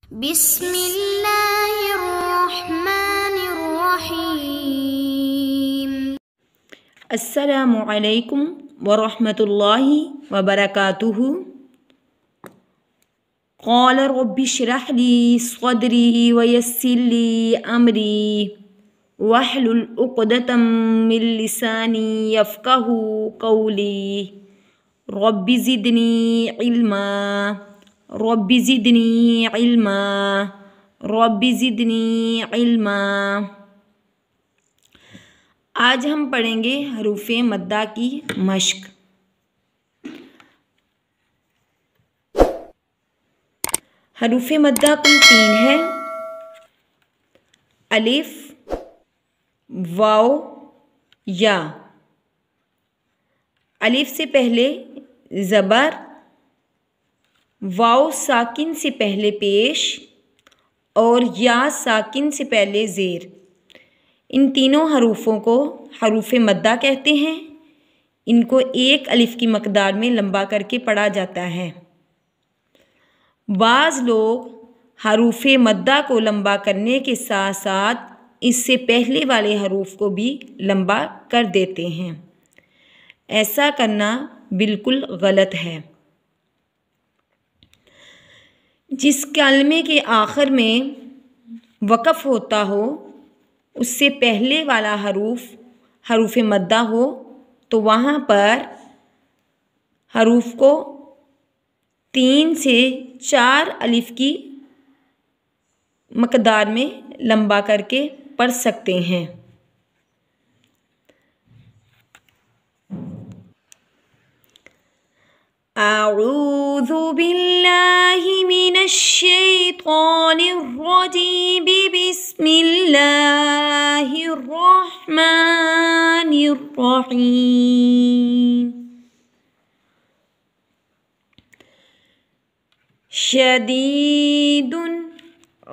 बिस्मिल्लाहिर्रहमानिर्रहीम। अस्सलामु अलैकुम वरहमतुल्लाहि वबरकातुहु। क़ाल रब्बि इश्रह ली सदरी वयस्सिर ली अमरी वहलुल उक़दतम मिन लिसानी यफ़क़हू क़ौली रब्बि ज़िदनी इल्मा रब्बि ज़िदनी इल्मा रब्बि ज़िदनी इल्मा। आज हम पढ़ेंगे हरूफ़े मद्दा की मश्क। हरूफ़े मद्दा कुल 3 है। अलिफ, वाव, या। अलिफ से पहले ज़बर, वाव साकिन से पहले पेश और या साकिन से पहले ज़ेर। इन तीनों हरूफों को हरूफ़े मद्दा कहते हैं। इनको एक अलिफ की मकदार में लंबा करके पढ़ा जाता है। बाज़ लोग हरूफ़े मद्दा को लंबा करने के साथ साथ इससे पहले वाले हरूफ को भी लंबा कर देते हैं। ऐसा करना बिल्कुल गलत है। जिस कलमे के आखिर में वक़फ़ होता हो उससे पहले वाला हरूफ़ मद्दा हो तो वहाँ पर हरूफ को 3 से 4 अलिफ की मकदार में लंबा करके पढ़ सकते हैं। अऊज़ु बिल्लाहि मिनश शैतानिर रजीम बिस्मिल्लाहिर रहमानिर रहीम। शदीदुन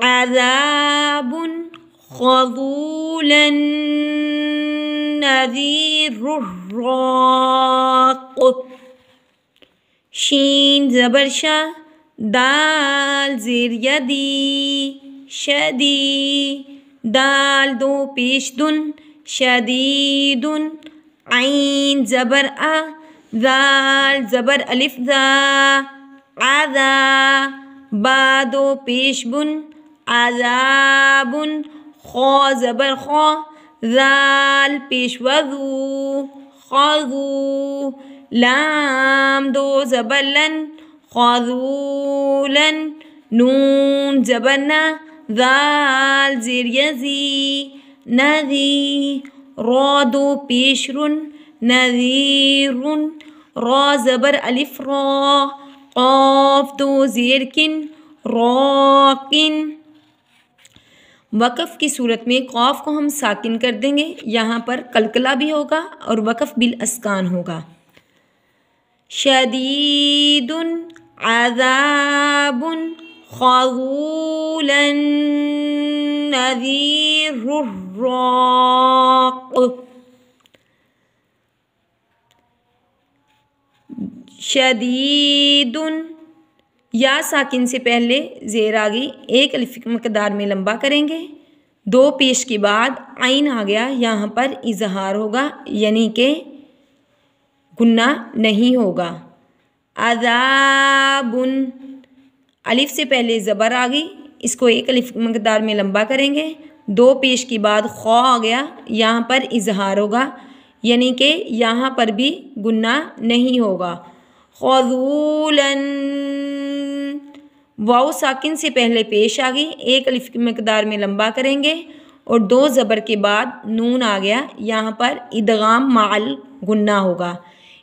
अज़ाबुन ख़ज़ूलन नज़ीरुर राक़। शीन ज़बर शा, दाल ज़ेर यदी, शदी, दाल 2 पेश दुन, शदीदुन। आइन ज़बर आ, ज़ाल ज़बर अलिफ ज़ा, आज़ा, बा 2 पेश बुन, आज़ाबुन। खौ ज़बर खौ, ज़ाल पेश वज़ू, खज़ू। लाम 2 ज़बर लन, खज़ूलन। नून ज़बर ना, ज़ाल ज़ेर यज़ी, नज़ी। रौ 2 पेश रुन, नज़ीरुन। रौ ज़बर अलिफ रौ, क़ाफ 2 ज़ेर किन, रौकिन। वक़फ़ की सूरत में क़ाफ को हम साकिन कर देंगे। यहाँ पर कलकला भी होगा और वक़फ़ बिल अस्कान होगा। शदीदुन अज़ाबुन ख़ज़ूलन नज़ीरुर राक़। शदीदुन या साकिन से पहले ज़ेर आ गई, 1 अलिफ की मकदार में लंबा करेंगे। 2 पेश के बाद आइन आ गया, यहाँ पर इज़हार होगा यानी कि गुन्ना नहीं होगा। अज़ाबुन, अलिफ से पहले ज़बर आ गई, इसको 1 अलिफ की मकदार में लंबा करेंगे। 2 पेश के बाद खौ आ गया, यहाँ पर इज़हार होगा यानी कि यहाँ पर भी गुन्ना नहीं होगा। ख़ज़ूलन, वाव साकिन से पहले पेश आ गई, 1 अलिफ की मकदार में लंबा करेंगे और 2 ज़बर के बाद नून आ गया, यहाँ पर इदगाम माल गुन्ना होगा।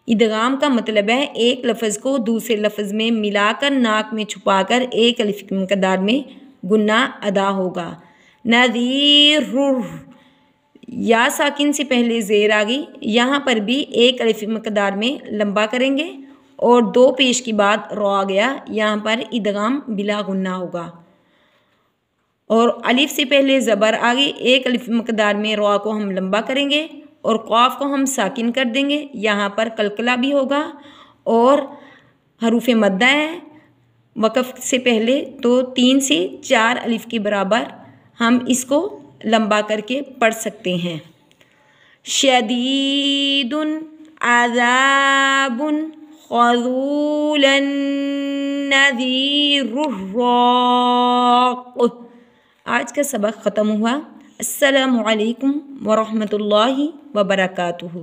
इदगाम का मतलब है एक लफ्ज़ को दूसरे लफ्ज़ में मिलाकर नाक में छुपाकर 1 अलिफ की मकदार में गुन्ना अदा होगा। नज़ीरुर, या साकिन से पहले ज़ेर आ गई, यहाँ पर भी 1 अलिफ की मकदार में लंबा करेंगे और 2 पेश के बाद रौ आ गया, यहाँ पर इदगाम बिला गुन्ना होगा। और अलिफ से पहले ज़बर आ गई, 1 अलिफ मकदार में रौ को हम लंबा करेंगे और क़ाफ को हम साकिन कर देंगे। यहाँ पर कलकला भी होगा और हरूफ़े मद्दा है वक़फ़ से पहले तो 3 से 4 अलिफ के बराबर हम इसको लंबा करके पढ़ सकते हैं। शदीदुन अज़ाबुन ख़ज़ूलन नज़ीरुर्राक़। आज का सबक ख़त्म हुआ। अस्सलामु अलैकुम व रहमतुल्लाहि व बरकातुहू।